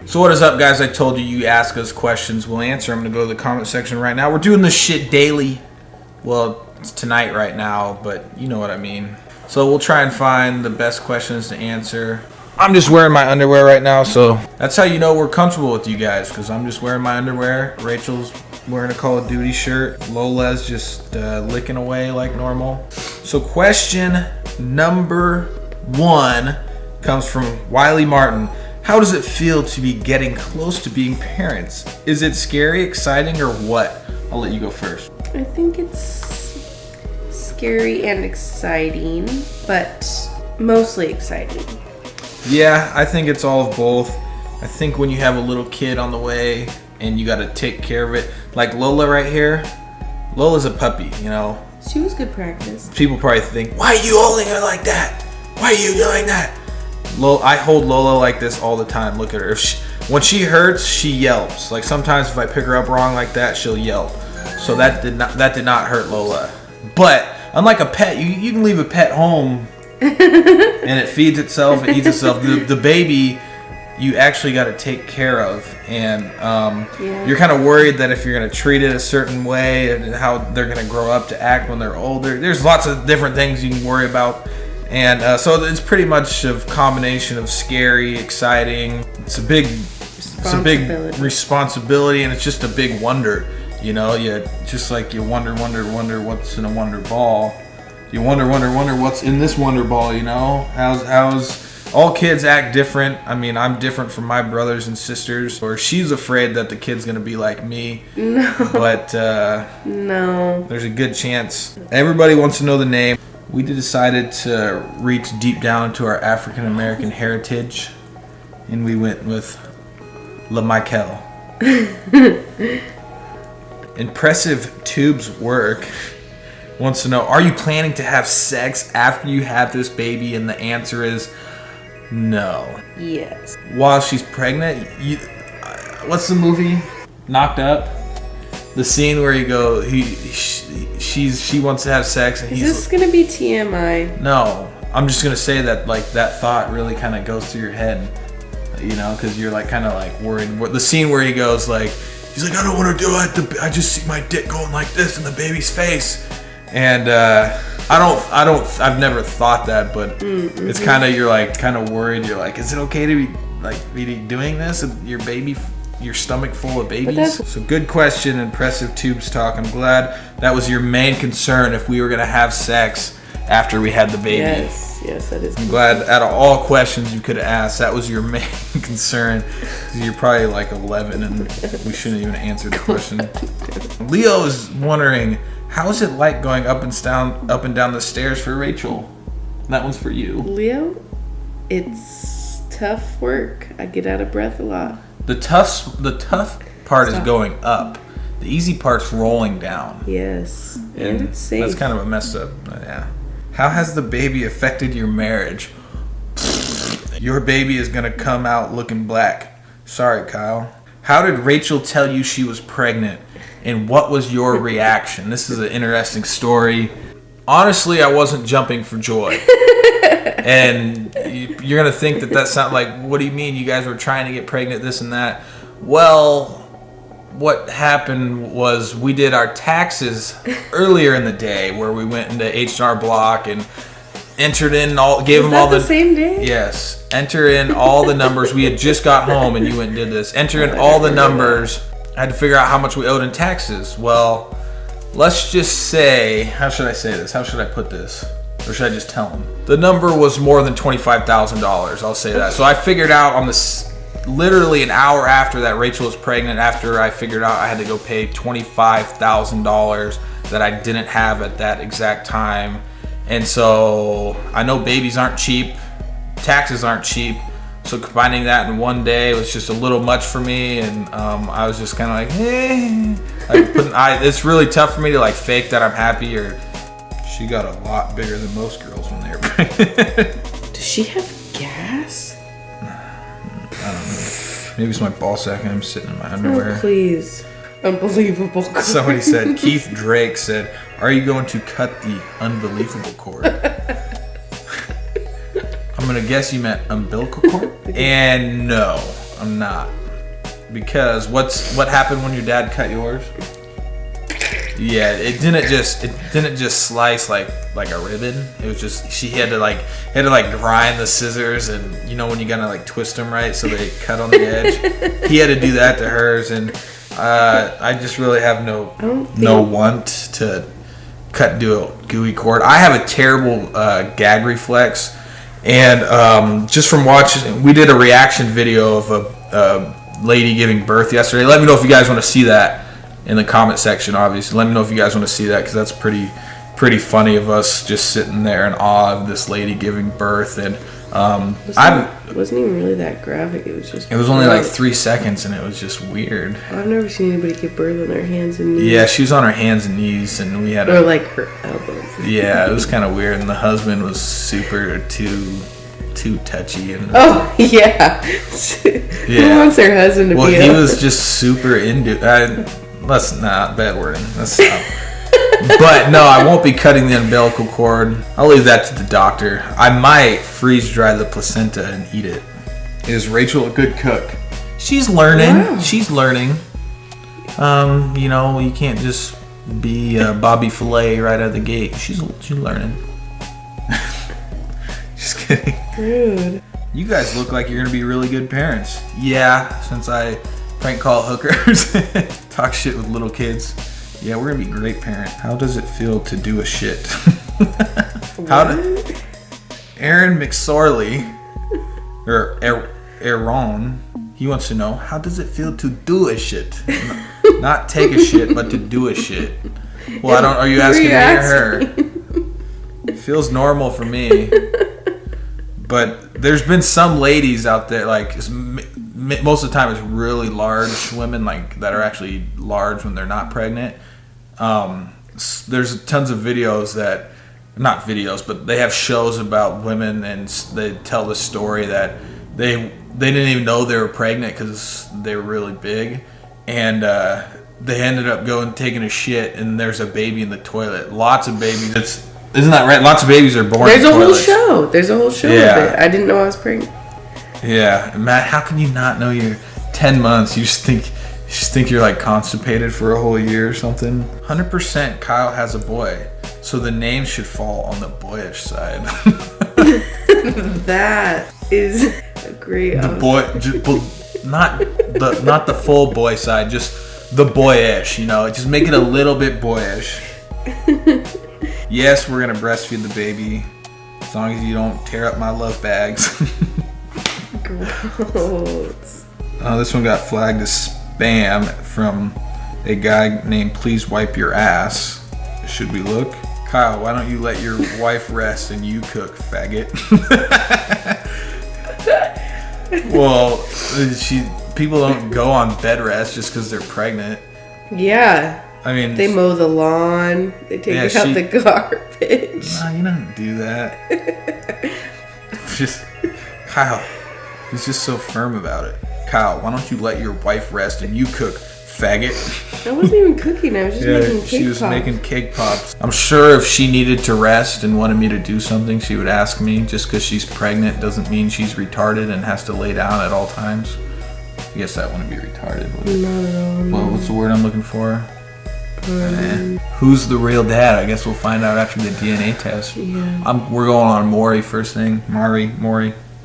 So what is up, guys? I told you ask us questions, we'll answer. I'm going to go to the comment section right now. We're doing this shit daily. Well, it's tonight right now, but you know what I mean. So we'll try and find the best questions to answer. I'm just wearing my underwear right now, so that's how you know we're comfortable with you guys, because I'm just wearing my underwear. Rachel's wearing a Call of Duty shirt. Lola's just licking away like normal. So question number 1 comes from Wiley Martin. How does it feel to be getting close to being parents? Is it scary, exciting, or what? I'll let you go first. I think it's scary and exciting, but mostly exciting. Yeah, I think it's all of both. I think when you have a little kid on the way and you got to take care of it, like Lola right here, Lola's a puppy, you know. She was good practice. People probably think, why are you holding her like that? Why are you doing that? I hold Lola like this all the time. Look at her. When she hurts, she yelps. Like sometimes if I pick her up wrong like that, she'll yelp. So that did not hurt Lola. But unlike a pet, you can leave a pet home and it feeds itself, it eats itself. The baby, you actually got to take care of, and you're kind of worried that if you're going to treat it a certain way and how they're going to grow up to act when they're older. There's lots of different things you can worry about, and so it's pretty much a combination of scary, exciting. It's a big responsibility, and it's just a big wonder. You know, you just like you wonder what's in a wonder ball. You wonder what's in this wonder ball, you know? How's all kids act different. I mean, I'm different from my brothers and sisters, or she's afraid that the kid's gonna be like me. No. But no. There's a good chance. Everybody wants to know the name. We decided to reach deep down into our African American heritage, and we went with LaMichael. Impressive Tubes Work wants to know, are you planning to have sex after you have this baby? And the answer is no. Yes. While she's pregnant, what's the movie? Knocked Up? The scene where you go, she wants to have sex, and is this gonna be TMI? No, I'm just gonna say that like that thought really kind of goes through your head, you know, because you're like kind of like worried. The scene where he goes like, he's like, I don't want to do it. I just see my dick going like this in the baby's face. And I've never thought that, but it's kind of, you're like kind of worried. You're like, is it okay to be doing this? Your stomach full of babies? So good question, Impressive Tubes Talk. I'm glad that was your main concern, if we were going to have sex after we had the baby. Yes, that is. I'm glad out of all questions you could have asked, that was your main concern. You're probably like 11 and we shouldn't even answer the question. Leo is wondering, how is it like going up and down the stairs for Rachel? That one's for you. Leo, it's tough work. I get out of breath a lot. The tough part is going up. The easy part's rolling down. Yes, and it's safe. That's kind of a mess up. Yeah. How has the baby affected your marriage? Your baby is gonna come out looking black. Sorry, Kyle. How did Rachel tell you she was pregnant? And what was your reaction? This is an interesting story. Honestly, I wasn't jumping for joy. And you're going to think that that's not like, what do you mean you guys were trying to get pregnant, this and that? Well, what happened was we did our taxes earlier in the day, where we went into H&R Block and entered in gave them all the same day? Yes. Enter in all the numbers. We had just got home and you went and did this. Enter in all the numbers. I had to figure out how much we owed in taxes. Well, let's just say, how should I say this? How should I put this? Or should I just tell him? The number was more than $25,000. I'll say that. So I figured out on this, literally an hour after that Rachel was pregnant, after I figured out I had to go pay $25,000 that I didn't have at that exact time. And so I know babies aren't cheap. Taxes aren't cheap. So combining that in one day was just a little much for me, and I was just kind of like, hey. It's really tough for me to like fake that I'm happy. Or she got a lot bigger than most girls when they were pregnant. Does she have gas? I don't know. Maybe it's my ball sack and I'm sitting in my underwear. Oh, please. Unbelievable. Somebody said, Keith Drake said, are you going to cut the unbelievable cord? I'm going to guess you meant umbilical cord. And no. I'm not. Because what happened when your dad cut yours? Yeah, it didn't just slice like a ribbon. It was just she had to grind the scissors, and you know when you gotta like twist them right so they cut on the edge. He had to do that to hers, and I just really have no want to cut into a gooey cord. I have a terrible gag reflex, and just from watching, we did a reaction video of a lady giving birth yesterday. Let me know if you guys want to see that in the comment section. Obviously, let me know if you guys want to see that, because that's pretty funny of us just sitting there in awe of this lady giving birth. And it wasn't even really that graphic. It was only like 3 seconds, and it was just weird. I've never seen anybody give birth on their hands and knees. Yeah, she was on her hands and knees, and we had like her elbows. Yeah, it was kind of weird, and the husband was super too touchy. And oh yeah. Who wants their husband to be? Well, he was just super into. Let's not bad wording. Let's stop. But no, I won't be cutting the umbilical cord. I'll leave that to the doctor. I might freeze dry the placenta and eat it. Is Rachel a good cook? She's learning. Wow. She's learning. You can't just be Bobby Filet right out of the gate. She's learning. Just kidding. Rude. You guys look like you're gonna be really good parents. Yeah, since I prank call hookers, talk shit with little kids. Yeah, we're gonna be great parents. How does it feel to do a shit? Aaron McSorley, or Aaron, he wants to know, how does it feel to do a shit? Not take a shit, but to do a shit. Well, are you asking me or her? It feels normal for me. But there's been some ladies out there, like most of the time it's really large women, like that are actually large when they're not pregnant. There's tons of videos not videos, but they have shows about women, and they tell the story that they didn't even know they were pregnant because they were really big, and they ended up taking a shit, and there's a baby in the toilet. Lots of babies. Isn't that right? Lots of babies are born in toilets. There's a whole show of it. I didn't know I was pregnant. Yeah, Matt, how can you not know you're 10 months? You just think you're like constipated for a whole year or something. 100% Kyle has a boy, so the name should fall on the boyish side. That is a great. The boy, not the full boy side, just the boyish. Just make it a little bit boyish. Yes, we're gonna breastfeed the baby, as long as you don't tear up my love bags. Gross. This one got flagged as spam from a guy named Please Wipe Your Ass. Should we look? Kyle, why don't you let your wife rest and you cook, faggot? Well, people don't go on bed rest just because they're pregnant. Yeah. I mean, they mow the lawn. They take out the garbage. Nah, you don't do that. Kyle, he's just so firm about it. Kyle, why don't you let your wife rest and you cook, faggot? I wasn't even cooking. I was just making cake pops. She was making cake pops. I'm sure if she needed to rest and wanted me to do something, she would ask me. Just because she's pregnant doesn't mean she's retarded and has to lay down at all times. I guess that wouldn't be retarded, would it? Not at all. No. Well, what's the word I'm looking for? Who's the real dad? I guess we'll find out after the DNA test. Yeah. We're going on Maury first thing. Maury.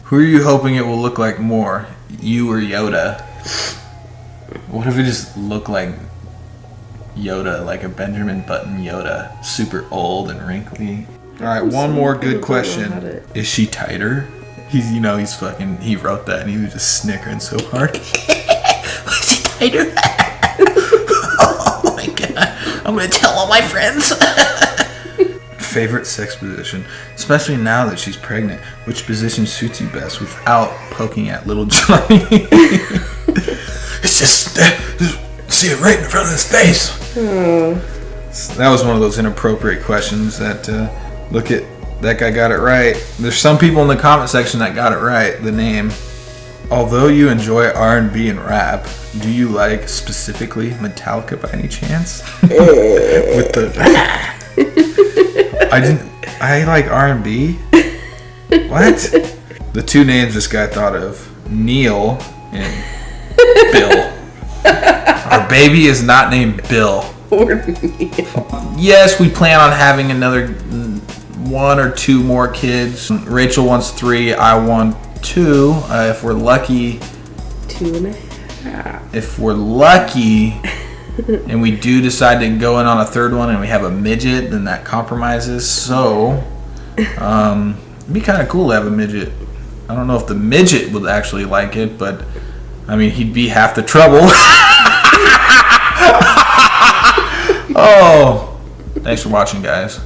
Who are you hoping it will look like more? You or Yoda? What if it just looked like Yoda, like a Benjamin Button Yoda? Super old and wrinkly. Alright, one more good question. Is she tighter? He wrote that and he was just snickering so hard. Is she tighter? Oh my god. I'm gonna tell all my friends. Favorite sex position, especially now that she's pregnant. Which position suits you best without poking at little Johnny? It's just see it right in front of his face. Oh. That was one of those inappropriate questions that look at that guy got it right. There's some people in the comment section that got it right, the name. Although you enjoy R&B and rap, do you like specifically Metallica by any chance? With the I like R&B. What? The two names this guy thought of, Neil and Bill. Our baby is not named Bill. Or me. Yes, we plan on having another 1 or 2 more kids. Rachel wants 3. I want 2. If we're lucky. 2.5. If we're lucky and we do decide to go in on a 3rd one and we have a midget, then that compromises. So, it'd be kind of cool to have a midget. I don't know if the midget would actually like it, but I mean, he'd be half the trouble. Oh, thanks for watching, guys.